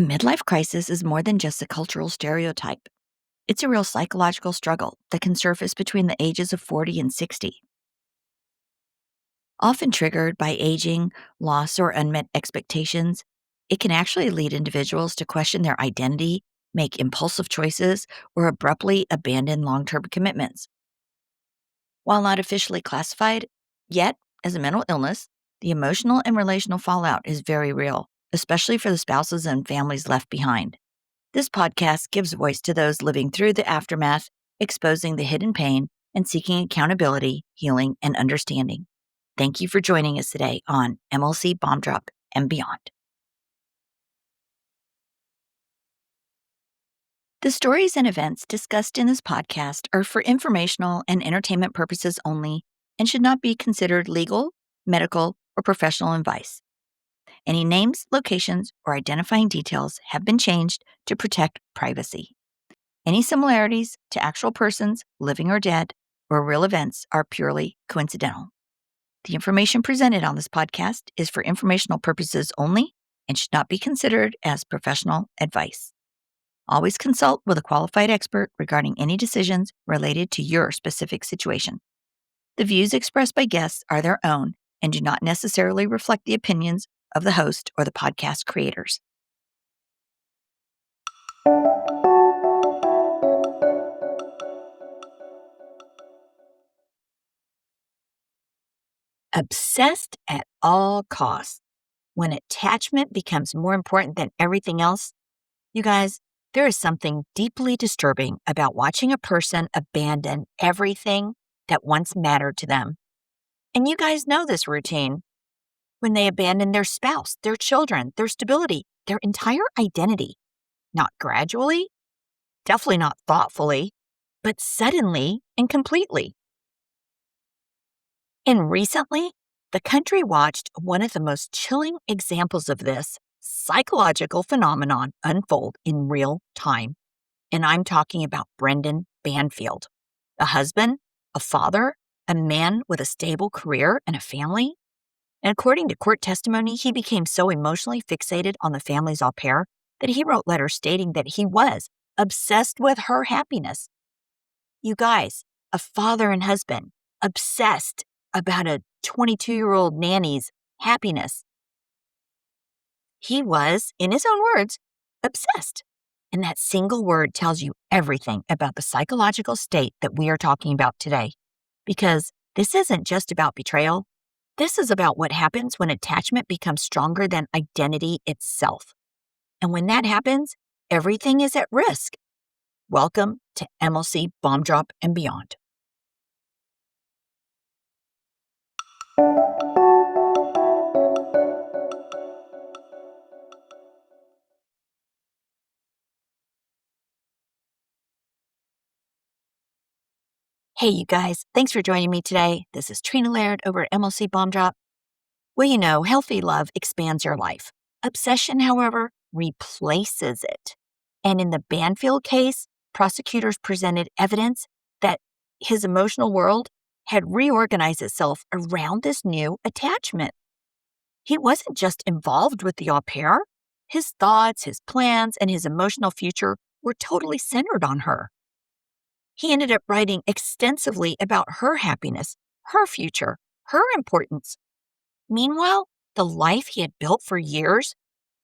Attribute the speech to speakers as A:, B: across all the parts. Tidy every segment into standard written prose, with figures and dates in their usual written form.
A: A midlife crisis is more than just a cultural stereotype. It's a real psychological struggle that can surface between the ages of 40 and 60. Often triggered by aging, loss, or unmet expectations, it can actually lead individuals to question their identity, make impulsive choices, or abruptly abandon long term commitments. While not officially classified yet as a mental illness, the emotional and relational fallout is very real, especially for the spouses and families left behind. This podcast gives voice to those living through the aftermath, exposing the hidden pain, and seeking accountability, healing, and understanding. Thank you for joining us today on MLC Bomb Drop and Beyond. The stories and events discussed in this podcast are for informational and entertainment purposes only and should not be considered legal, medical, or professional advice. Any names, locations, or identifying details have been changed to protect privacy. Any similarities to actual persons, living or dead, or real events are purely coincidental. The information presented on this podcast is for informational purposes only and should not be considered as professional advice. Always consult with a qualified expert regarding any decisions related to your specific situation. The views expressed by guests are their own and do not necessarily reflect the opinions of the host or the podcast creators. Obsessed at all costs. When attachment becomes more important than everything else, you guys, there is something deeply disturbing about watching a person abandon everything that once mattered to them. And you guys know this routine. When they abandon their spouse, their children, their stability, their entire identity. Not gradually, definitely not thoughtfully, but suddenly and completely. And recently, the country watched one of the most chilling examples of this psychological phenomenon unfold in real time. And I'm talking about Brendan Banfield, a husband, a father, a man with a stable career and a family. And according to court testimony, he became so emotionally fixated on the family's au pair that he wrote letters stating that he was obsessed with her happiness. You guys, a father and husband, obsessed about a 22-year-old nanny's happiness. He was, in his own words, obsessed. And that single word tells you everything about the psychological state that we are talking about today. Because this isn't just about betrayal. This is about what happens when attachment becomes stronger than identity itself. And when that happens, everything is at risk. Welcome to MLC Bomb Drop and Beyond. Hey, you guys, thanks for joining me today. This is Trina Laird over at MLC Bomb Drop. Well, you know, healthy love expands your life. Obsession, however, replaces it. And in the Banfield case, prosecutors presented evidence that his emotional world had reorganized itself around this new attachment. He wasn't just involved with the au pair. His thoughts, his plans, and his emotional future were totally centered on her. He ended up writing extensively about her happiness, her future, her importance. Meanwhile, the life he had built for years,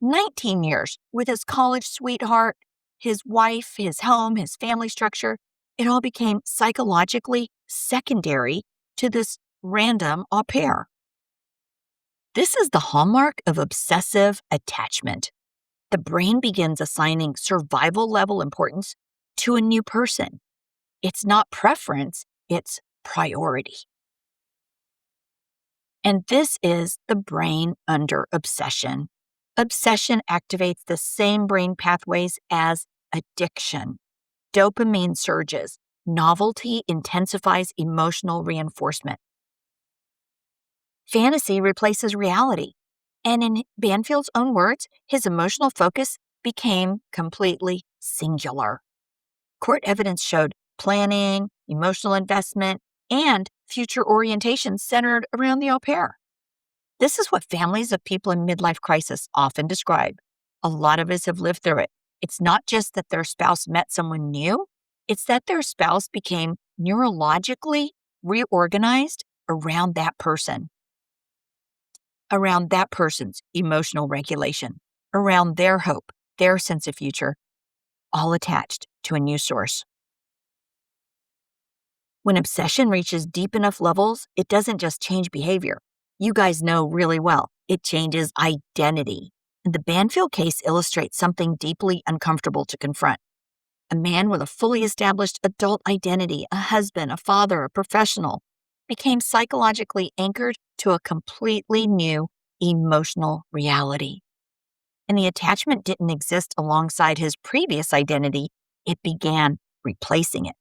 A: 19 years, with his college sweetheart, his wife, his home, his family structure, it all became psychologically secondary to this random au pair. This is the hallmark of obsessive attachment. The brain begins assigning survival level importance to a new person. It's not preference, it's priority. And this is the brain under obsession. Obsession activates the same brain pathways as addiction. Dopamine surges. Novelty intensifies emotional reinforcement. Fantasy replaces reality. And in Banfield's own words, his emotional focus became completely singular. Court evidence showed planning, emotional investment, and future orientation centered around the au pair. This is what families of people in midlife crisis often describe, A lot of us have lived through it. It's not just that their spouse met someone new, it's that their spouse became neurologically reorganized around that person, around that person's emotional regulation, around their hope, their sense of future, all attached to a new source. When obsession reaches deep enough levels, it doesn't just change behavior. You guys know really well, it changes identity. And the Banfield case illustrates something deeply uncomfortable to confront. A man with a fully established adult identity, a husband, a father, a professional, became psychologically anchored to a completely new emotional reality. And the attachment didn't exist alongside his previous identity, it began replacing it.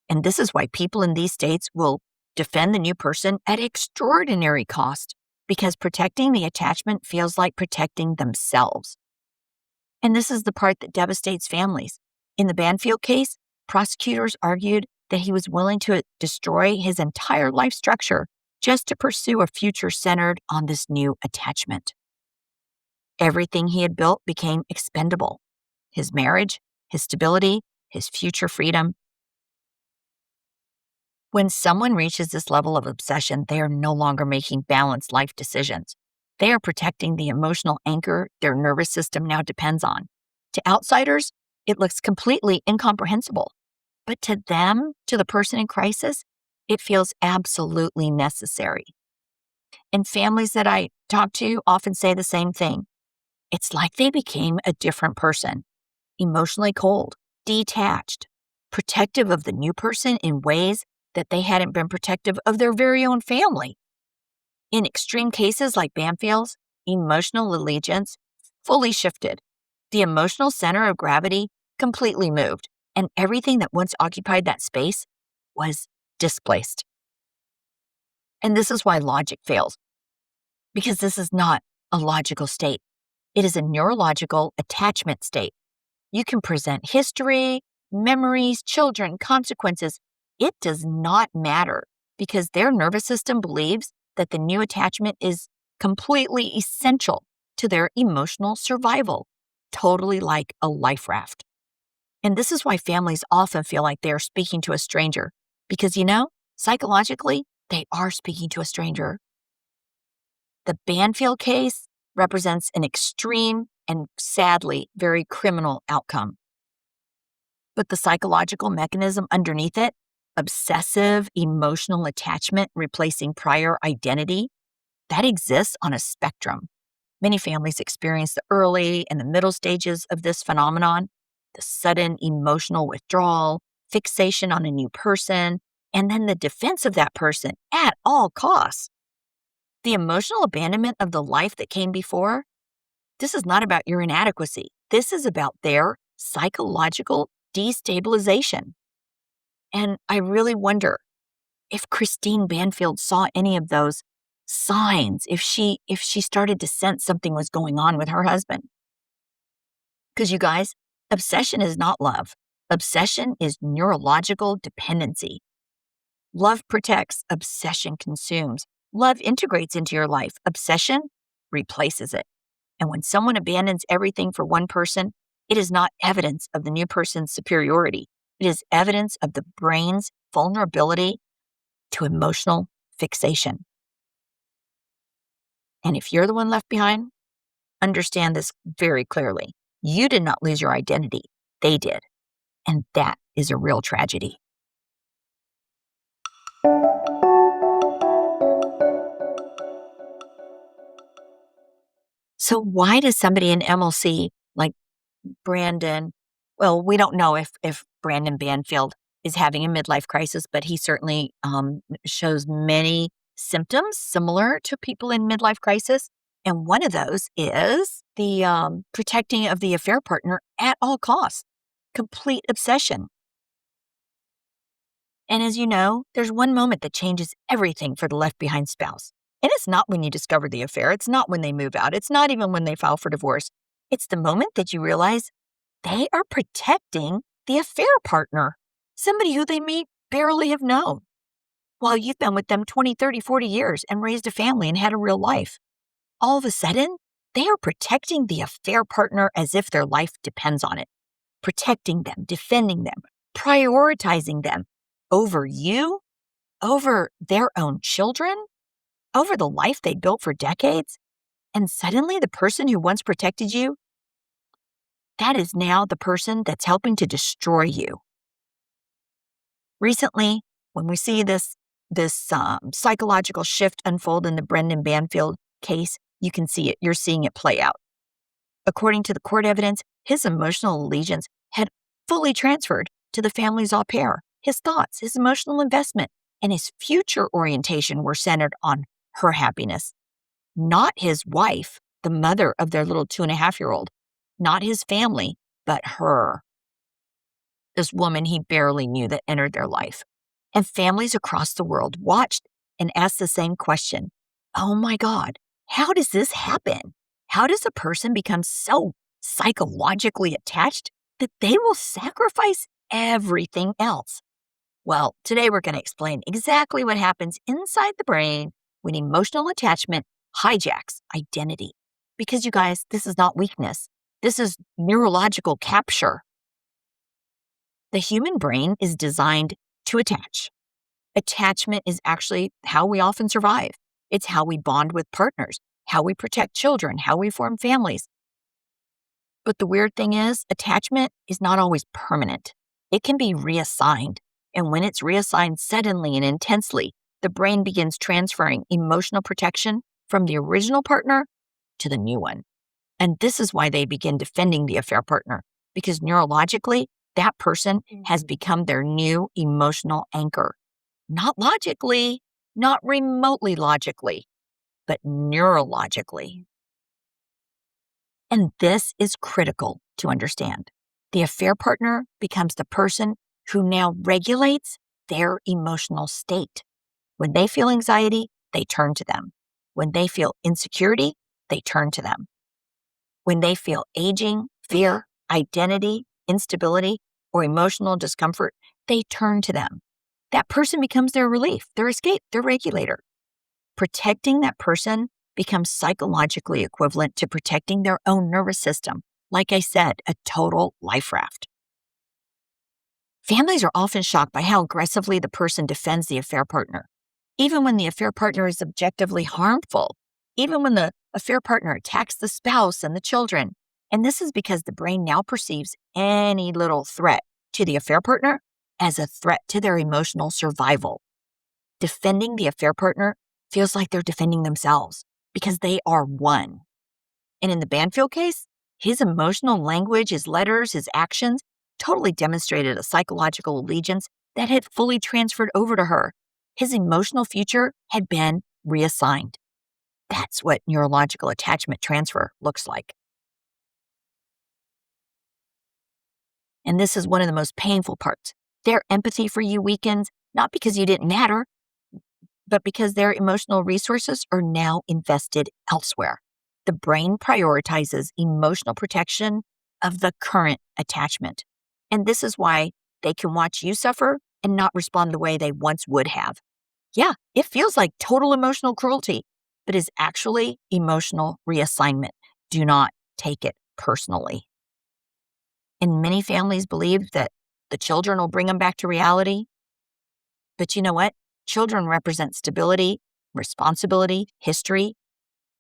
A: And this is why people in these states will defend the new person at extraordinary cost, because protecting the attachment feels like protecting themselves. And this is the part that devastates families. In the Banfield case, prosecutors argued that he was willing to destroy his entire life structure just to pursue a future centered on this new attachment. Everything he had built became expendable. His marriage, his stability, his future freedom. When someone reaches this level of obsession, they are no longer making balanced life decisions. They are protecting the emotional anchor their nervous system now depends on. To outsiders, it looks completely incomprehensible. But to them, to the person in crisis, it feels absolutely necessary. And families that I talk to often say the same thing. It's like they became a different person, emotionally cold, detached, protective of the new person in ways that they hadn't been protective of their very own family. In extreme cases like Banfield's, emotional allegiance fully shifted. The emotional center of gravity completely moved, and everything that once occupied that space was displaced. And this is why logic fails, because this is not a logical state. It is a neurological attachment state. You can present history, memories, children, consequences. It does not matter because their nervous system believes that the new attachment is completely essential to their emotional survival, totally like a life raft. And this is why families often feel like they are speaking to a stranger because, psychologically, they are speaking to a stranger. The Banfield case represents an extreme and sadly very criminal outcome. But the psychological mechanism underneath it, obsessive emotional attachment replacing prior identity, that exists on a spectrum. Many families experience the early and the middle stages of this phenomenon, the sudden emotional withdrawal, fixation on a new person, and then the defense of that person at all costs. The emotional abandonment of the life that came before, this is not about your inadequacy. This is about their psychological destabilization. And I really wonder if Christine Banfield saw any of those signs, if she started to sense something was going on with her husband. Because you guys, obsession is not love. Obsession is neurological dependency. Love protects, obsession consumes. Love integrates into your life. Obsession replaces it. And when someone abandons everything for one person, it is not evidence of the new person's superiority. It is evidence of the brain's vulnerability to emotional fixation. And if you're the one left behind, understand this very clearly. You did not lose your identity. They did. And that is a real tragedy. So why does somebody in MLC like Brandon, well, we don't know if Brendan Banfield is having a midlife crisis, but he certainly shows many symptoms similar to people in midlife crisis. And one of those is the protecting of the affair partner at all costs, complete obsession. And as you know, there's one moment that changes everything for the left behind spouse. And it's not when you discover the affair. It's not when they move out. It's not even when they file for divorce. It's the moment that you realize they are protecting the affair partner, somebody who they may barely have known, while you've been with them 20, 30, 40 years and raised a family and had a real life. All of a sudden, They are protecting the affair partner as if their life depends on it, protecting them, defending them, prioritizing them over you, over their own children, over the life they built for decades. And suddenly the person who once protected you, that is now the person that's helping to destroy you. Recently, when we see this psychological shift unfold in the Brendan Banfield case, you can see it. You're seeing it play out. According to the court evidence, his emotional allegiance had fully transferred to the family's au pair. His thoughts, his emotional investment, and his future orientation were centered on her happiness. Not his wife, the mother of their little 2.5-year-old, not his family, but her. This woman he barely knew that entered their life. And families across the world watched and asked the same question. Oh my God, how does this happen? How does a person become so psychologically attached that they will sacrifice everything else? Well, today we're going to explain exactly what happens inside the brain when emotional attachment hijacks identity. Because you guys, this is not weakness. This is neurological capture. The human brain is designed to attach. Attachment is actually how we often survive. It's how we bond with partners, how we protect children, how we form families. But the weird thing is, attachment is not always permanent. It can be reassigned. And when it's reassigned suddenly and intensely, the brain begins transferring emotional protection from the original partner to the new one. And this is why they begin defending the affair partner, because neurologically, that person has become their new emotional anchor. Not logically, not remotely logically, but neurologically. And this is critical to understand. The affair partner becomes the person who now regulates their emotional state. When they feel anxiety, they turn to them. When they feel insecurity, they turn to them. When they feel aging, fear, identity, instability, or emotional discomfort, they turn to them. That person becomes their relief, their escape, their regulator. Protecting that person becomes psychologically equivalent to protecting their own nervous system. Like I said, a total life raft. Families are often shocked by how aggressively the person defends the affair partner, even when the affair partner is objectively harmful, even when the affair partner attacks the spouse and the children. And this is because the brain now perceives any little threat to the affair partner as a threat to their emotional survival. Defending the affair partner feels like they're defending themselves because they are one. And in the Banfield case, his emotional language, his letters, his actions totally demonstrated a psychological allegiance that had fully transferred over to her. His emotional future had been reassigned. That's what neurological attachment transfer looks like. And this is one of the most painful parts. Their empathy for you weakens, not because you didn't matter, but because their emotional resources are now invested elsewhere. The brain prioritizes emotional protection of the current attachment. And this is why they can watch you suffer and not respond the way they once would have. Yeah, it feels like total emotional cruelty, but is actually emotional reassignment. Do not take it personally. And many families believe that the children will bring them back to reality. But you know what? Children represent stability, responsibility, history.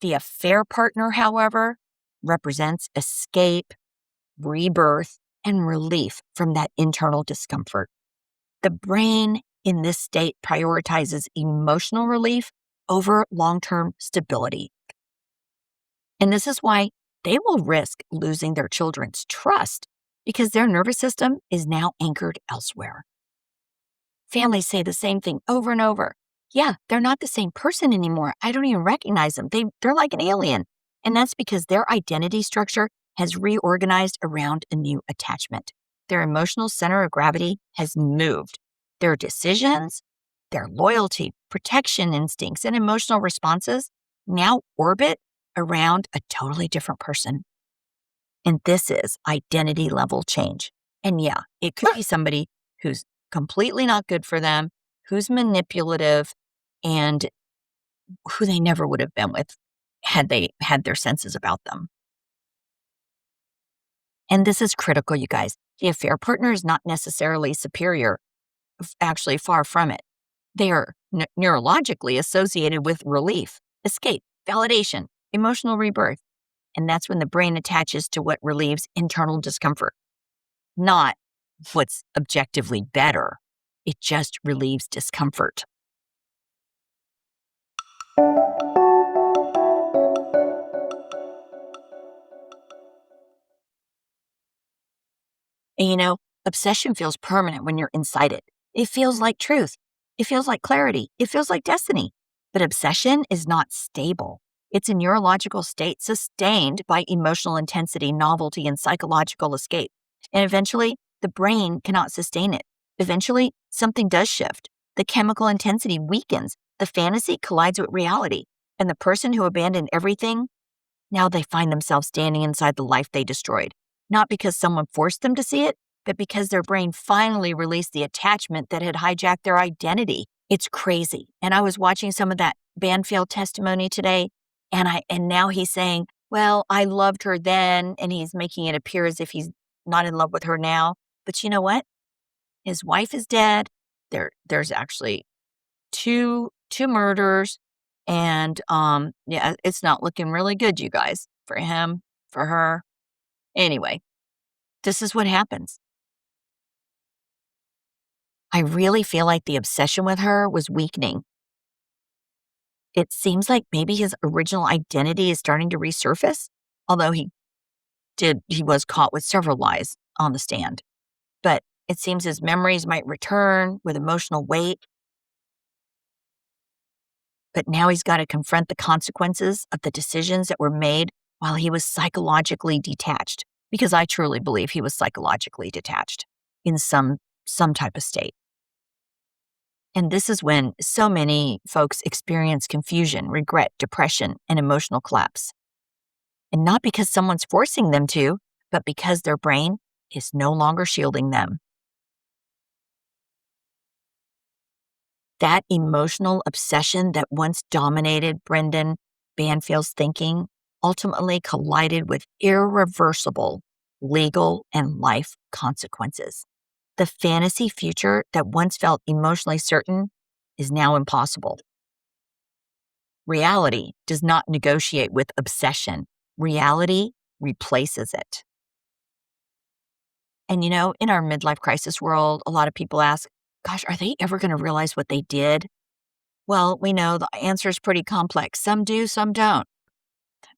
A: The affair partner, however, represents escape, rebirth, and relief from that internal discomfort. The brain in this state prioritizes emotional relief over long-term stability. And this is why they will risk losing their children's trust because their nervous system is now anchored elsewhere. Families say the same thing over and over. Yeah, they're not the same person anymore. I don't even recognize them. They're like an alien. And that's because their identity structure has reorganized around a new attachment. Their emotional center of gravity has moved. Their decisions, their loyalty, protection instincts, and emotional responses now orbit around a totally different person. And this is identity level change. And yeah, it could be somebody who's completely not good for them, who's manipulative, and who they never would have been with. had they had their senses about them. And this is critical, you guys. The affair partner is not necessarily superior, actually, far from it. They are neurologically associated with relief, escape, validation, emotional rebirth. And that's when the brain attaches to what relieves internal discomfort, not what's objectively better. It just relieves discomfort. And obsession feels permanent when you're inside it. It feels like truth. It feels like clarity. It feels like destiny. But obsession is not stable. It's a neurological state sustained by emotional intensity, novelty, and psychological escape. And eventually, the brain cannot sustain it. Eventually, something does shift. The chemical intensity weakens. The fantasy collides with reality. And the person who abandoned everything, now they find themselves standing inside the life they destroyed. Not because someone forced them to see it, but because their brain finally released the attachment that had hijacked their identity. It's crazy. And I was watching some of that Banfield testimony today, and now he's saying, well, I loved her then, and he's making it appear as if he's not in love with her now. But you know what? His wife is dead. There's actually two murders, and yeah, it's not looking really good, you guys, for him, for her. Anyway, this is what happens. I really feel like the obsession with her was weakening. It seems like maybe his original identity is starting to resurface, although he was caught with several lies on the stand. But it seems his memories might return with emotional weight. But now he's got to confront the consequences of the decisions that were made while he was psychologically detached, because I truly believe he was psychologically detached in some type of state. And this is when so many folks experience confusion, regret, depression, and emotional collapse. And not because someone's forcing them to, but because their brain is no longer shielding them. That emotional obsession that once dominated Brendan Banfield's thinking ultimately collided with irreversible legal and life consequences. The fantasy future that once felt emotionally certain is now impossible. Reality does not negotiate with obsession. Reality replaces it. And in our midlife crisis world, a lot of people ask, gosh, are they ever going to realize what they did? Well, we know the answer is pretty complex. Some do, some don't.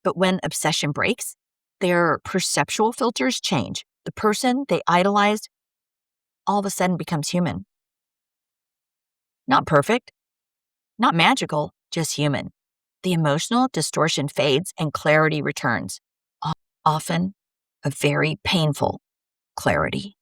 A: But when obsession breaks, their perceptual filters change. The person they idolized all of a sudden becomes human. Not perfect, not magical, just human. The emotional distortion fades and clarity returns, often a very painful clarity.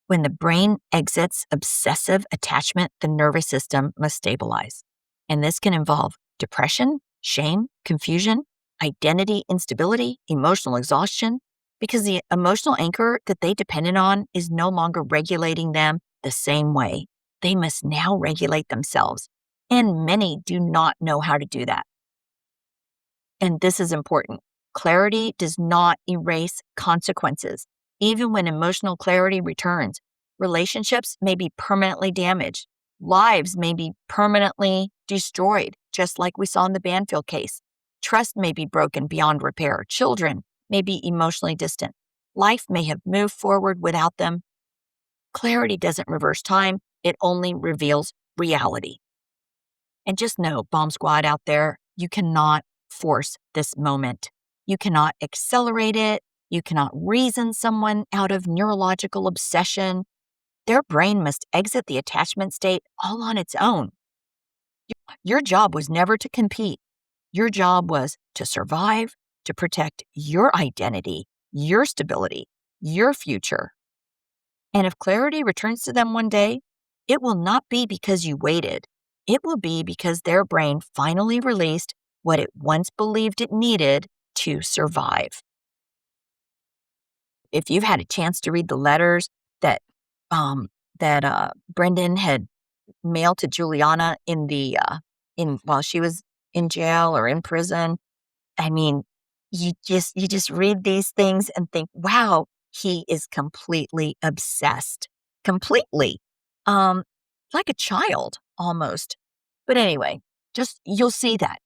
A: When the brain exits obsessive attachment, the nervous system must stabilize. And this can involve depression, shame, confusion, identity instability, emotional exhaustion, because the emotional anchor that they depended on is no longer regulating them the same way. They must now regulate themselves. And many do not know how to do that. And this is important. Clarity does not erase consequences. Even when emotional clarity returns, relationships may be permanently damaged. Lives may be permanently destroyed, just like we saw in the Banfield case. Trust may be broken beyond repair. Children may be emotionally distant. Life may have moved forward without them. Clarity doesn't reverse time. It only reveals reality. And just know, Bomb Squad out there, you cannot force this moment. You cannot accelerate it. You cannot reason someone out of neurological obsession. Their brain must exit the attachment state all on its own. Your job was never to compete. Your job was to survive, to protect your identity, your stability, your future. And if clarity returns to them one day, it will not be because you waited. It will be because their brain finally released what it once believed it needed to survive. If you've had a chance to read the letters that Brendan had mailed to Juliana while she was in jail or in prison. I mean, you just read these things and think, wow, he is completely obsessed. Completely. Um, like a child almost. But anyway, just you'll see that.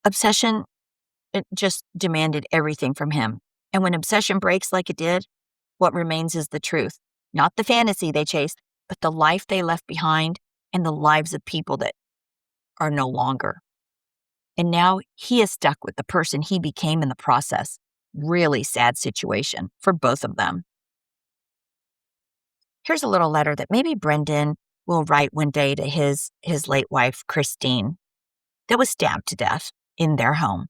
A: Obsession, it just demanded everything from him. And when obsession breaks like it did, what remains is the truth. Not the fantasy they chased, but the life they left behind and the lives of people that are no longer. And now he is stuck with the person he became in the process. Really sad situation for both of them. Here's a little letter that maybe Brendan will write one day to his late wife, Christine, that was stabbed to death in their home.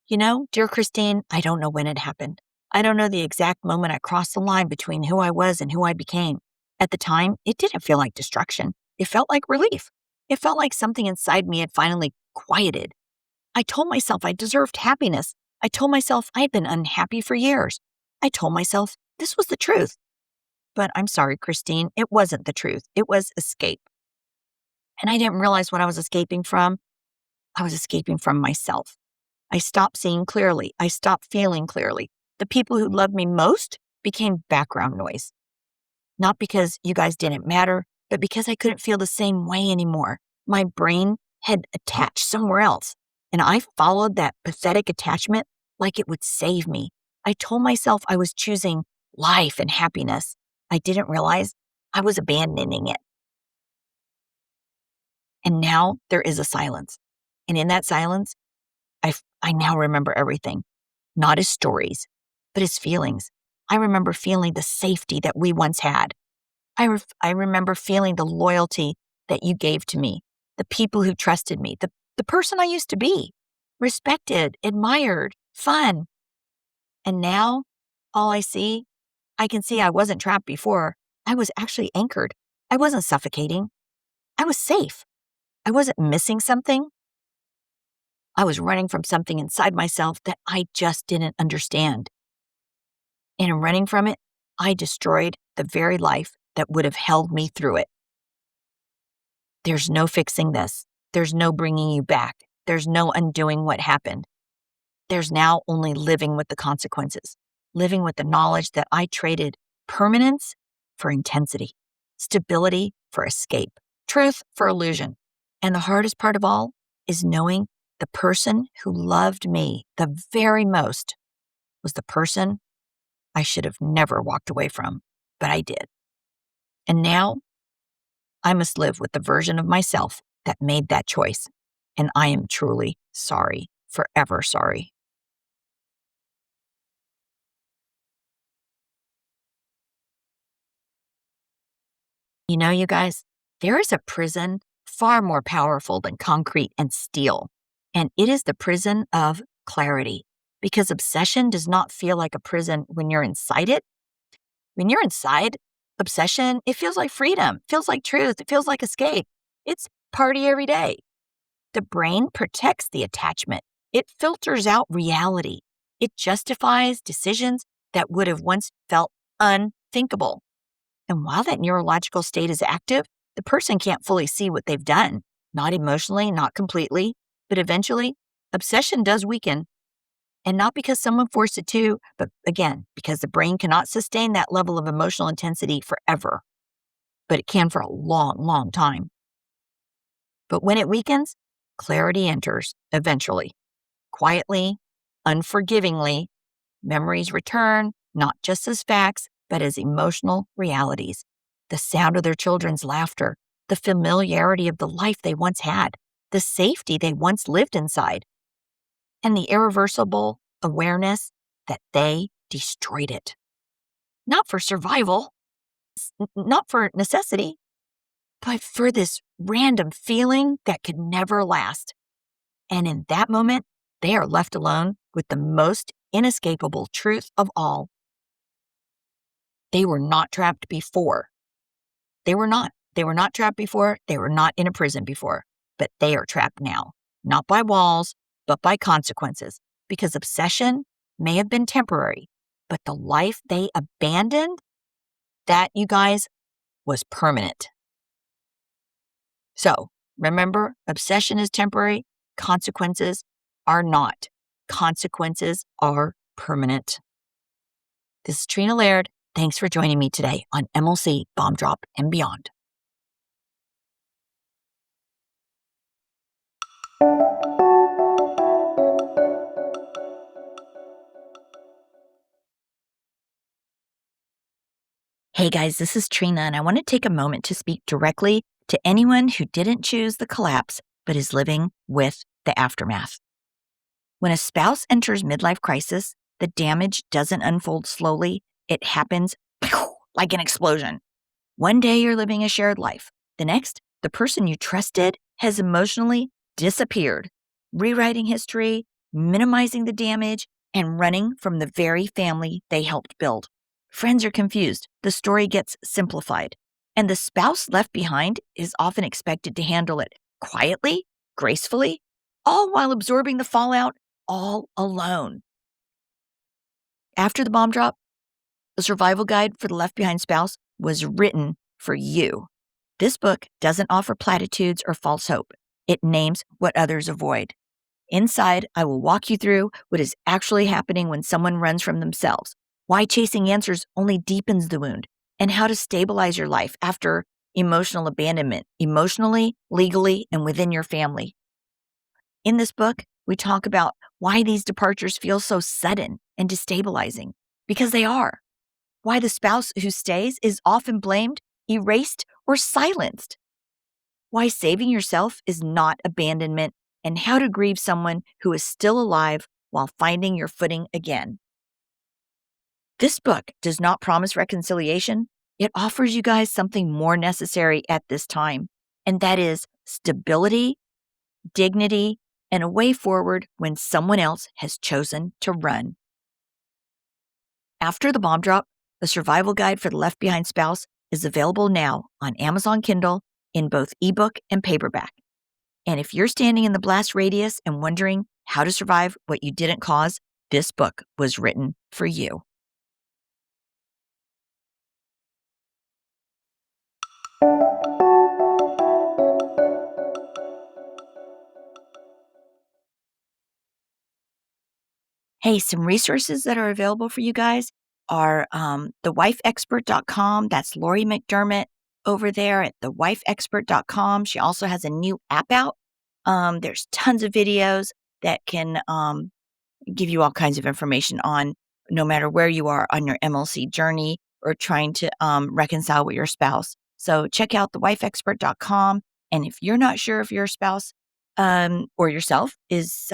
A: You know, dear Christine, I don't know when it happened. I don't know the exact moment I crossed the line between who I was and who I became. At the time, it didn't feel like destruction. It felt like relief. It felt like something inside me had finally quieted. I told myself I deserved happiness. I told myself I had been unhappy for years. I told myself this was the truth. But I'm sorry, Christine, it wasn't the truth. It was escape. And I didn't realize what I was escaping from. I was escaping from myself. I stopped seeing clearly. I stopped feeling clearly. The people who loved me most became background noise. Not because you guys didn't matter, but because I couldn't feel the same way anymore. My brain had attached somewhere else, and I followed that pathetic attachment like it would save me. I told myself I was choosing life and happiness. I didn't realize I was abandoning it. And now there is a silence. And in that silence, I now remember everything, not as stories, but as feelings. I remember feeling the safety that we once had. I remember feeling the loyalty that you gave to me, the people who trusted me, the person I used to be, respected, admired, fun. And now, all I can see I wasn't trapped before. I was actually anchored. I wasn't suffocating. I was safe. I wasn't missing something. I was running from something inside myself that I just didn't understand. And in running from it, I destroyed the very life that would have held me through it. There's no fixing this. There's no bringing you back. There's no undoing what happened. There's now only living with the consequences, living with the knowledge that I traded permanence for intensity, stability for escape, truth for illusion. And the hardest part of all is knowing the person who loved me the very most was the person I should have never walked away from, but I did. And now I must live with the version of myself that made that choice. And I am truly sorry, forever sorry. You know, you guys, there is a prison far more powerful than concrete and steel, and it is the prison of clarity. Because obsession does not feel like a prison when you're inside it. When you're inside obsession, it feels like freedom, feels like truth, it feels like escape. It's party every day. The brain protects the attachment. It filters out reality. It justifies decisions that would have once felt unthinkable. And while that neurological state is active, the person can't fully see what they've done. Not emotionally, not completely, but eventually, obsession does weaken. And not because someone forced it to, but again, because the brain cannot sustain that level of emotional intensity forever. But it can for a long, long time. But when it weakens, clarity enters eventually. Quietly, unforgivingly, memories return, not just as facts, but as emotional realities. The sound of their children's laughter, the familiarity of the life they once had, the safety they once lived inside, and the irreversible awareness that they destroyed it. Not for survival, not for necessity, but for this random feeling that could never last. And in that moment, they are left alone with the most inescapable truth of all. They were not trapped before. They were not. They were not trapped before. They were not in a prison before. But they are trapped now, not by walls, but by consequences. Because obsession may have been temporary, but the life they abandoned, that, you guys, was permanent. So remember, obsession is temporary, consequences are not. Consequences are permanent. This is Trina Laird. Thanks for joining me today on MLC Bomb Drop and Beyond. Hey guys, this is Trina, and I want to take a moment to speak directly to anyone who didn't choose the collapse but is living with the aftermath. When a spouse enters midlife crisis, the damage doesn't unfold slowly, it happens like an explosion. One day you're living a shared life. The next, the person you trusted has emotionally disappeared, rewriting history, minimizing the damage, and running from the very family they helped build. Friends are confused. The story gets simplified. And the spouse left behind is often expected to handle it quietly, gracefully, all while absorbing the fallout all alone. After the bomb drop, the survival guide for the left behind spouse was written for you. This book doesn't offer platitudes or false hope. It names what others avoid. Inside, I will walk you through what is actually happening when someone runs from themselves, why chasing answers only deepens the wound, and how to stabilize your life after emotional abandonment, emotionally, legally, and within your family. In this book, we talk about why these departures feel so sudden and destabilizing, because they are. Why the spouse who stays is often blamed, erased, or silenced. Why saving yourself is not abandonment, and how to grieve someone who is still alive while finding your footing again. This book does not promise reconciliation. It offers you guys something more necessary at this time, and that is stability, dignity, and a way forward when someone else has chosen to run. After the bomb drop, the survival guide for the left behind spouse is available now on Amazon Kindle in both ebook and paperback. And if you're standing in the blast radius and wondering how to survive what you didn't cause, this book was written for you. Hey, some resources that are available for you guys are thewifeexpert.com. That's Lori McDermott over there at thewifeexpert.com. She also has a new app out. There's tons of videos that can give you all kinds of information on no matter where you are on your MLC journey or trying to reconcile with your spouse. So check out thewifeexpert.com. And if you're not sure if your spouse or yourself is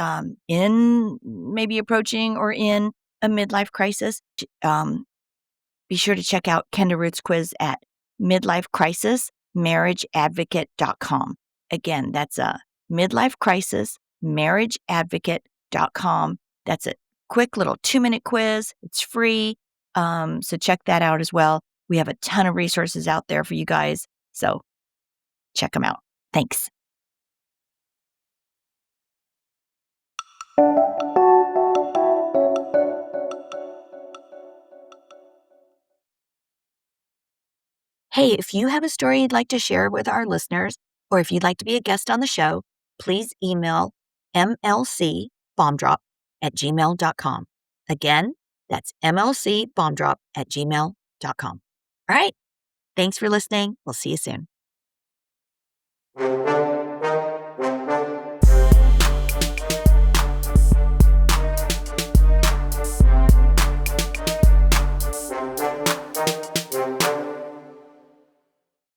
A: in maybe approaching or in a midlife crisis, be sure to check out Kenda Root's quiz at midlifecrisismarriageadvocate.com. Again, that's a midlifecrisismarriageadvocate.com. That's a quick little 2-minute quiz. It's free. So check that out as well. We have a ton of resources out there for you guys. So check them out. Thanks. Hey, if you have a story you'd like to share with our listeners, or if you'd like to be a guest on the show, please email mlcbombdrop@gmail.com. Again, that's mlcbombdrop@gmail.com. All right. Thanks for listening. We'll see you soon.